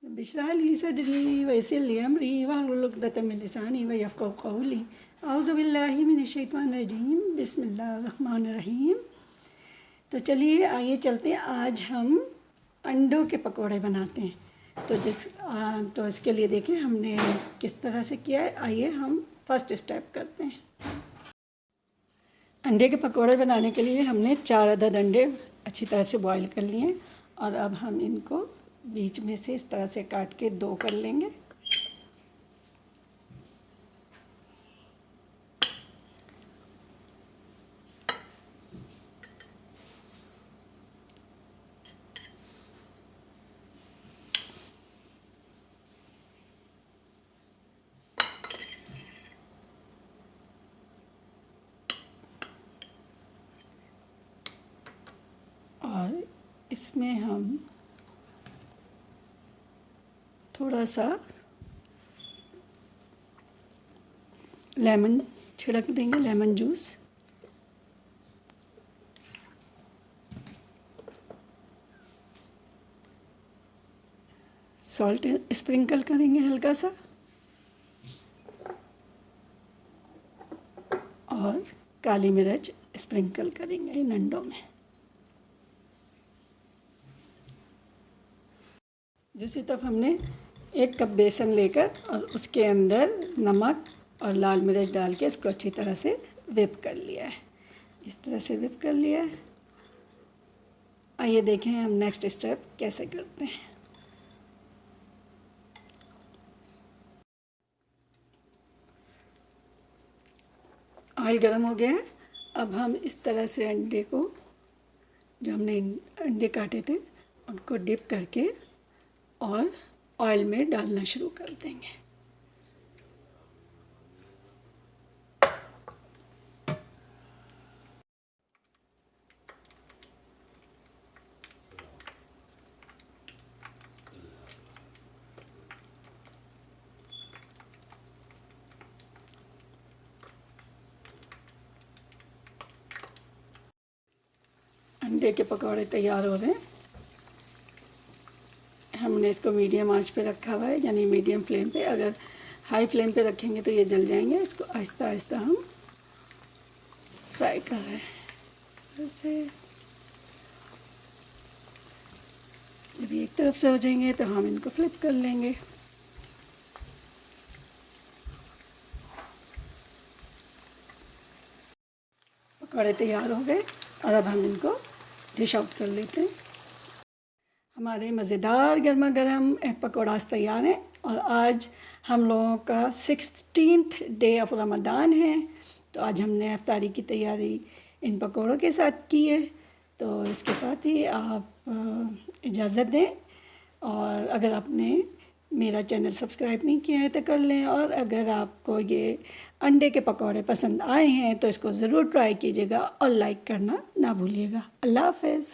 बिशरह ली सदरी वयस्सिर ली अमरी वाहलुल उक़दतम मिन लिसानी यफ़क़हू क़ौली अऊज़ु बिल्लाहि मिनश शैतानिर रजीम बिस्मिल्लाहिर रहमानिर रहीम। तो चलिए आइए चलते हैं, आज हम अंडों के पकौड़े बनाते हैं। तो इसके लिए देखें हमने किस तरह से किया है। आइए हम फर्स्ट स्टेप करते हैं। अंडे के पकौड़े बनाने के लिए हमने 4 अदद अंडे अच्छी तरह से बॉईल कर लिए और अब हम इनको बीच में से इस तरह से काट के 2 कर लेंगे। और इसमें हम थोड़ा सा लेमन छिड़क देंगे, लेमन जूस। सॉल्ट स्प्रिंकल करेंगे हल्का सा और काली मिर्च स्प्रिंकल करेंगे इन अंडों में। दूसरी तरफ हमने 1 कप बेसन लेकर और उसके अंदर नमक और लाल मिर्च डाल के इसको अच्छी तरह से व्हिप कर लिया है। इस तरह से व्हिप कर लिया है। आइए देखें हम नेक्स्ट स्टेप कैसे करते हैं। ऑयल गर्म हो गया है। अब हम इस तरह से अंडे को, जो हमने अंडे काटे थे, उनको डिप करके और ऑयल में डालना शुरू कर देंगे। अंडे के पकौड़े तैयार हो रहे हैं। हमने इसको मीडियम आंच पे रखा हुआ है, यानी मीडियम फ्लेम पे। अगर हाई फ्लेम पे रखेंगे तो ये जल जाएंगे। इसको आहिस्ता आहिस्ता हम फ्राई कर रहे हैं। ऐसे जब एक तरफ से हो जाएंगे तो हम इनको फ्लिप कर लेंगे। पकौड़े तैयार हो गए और अब हम इनको डिश आउट कर लेते हैं। हमारे मज़ेदार गर्मा गर्म पकौड़ास तैयार हैं। और आज हम लोगों का 16th डे ऑफ रमज़ान है। तो आज हमने इफ्तारी की तैयारी इन पकौड़ों के साथ की है। तो इसके साथ ही आप इजाज़त दें, और अगर आपने मेरा चैनल सब्सक्राइब नहीं किया है तो कर लें। और अगर आपको ये अंडे के पकौड़े पसंद आए हैं तो इसको ज़रूर ट्राई कीजिएगा और लाइक करना ना भूलिएगा। अल्लाह हाफ़िज़।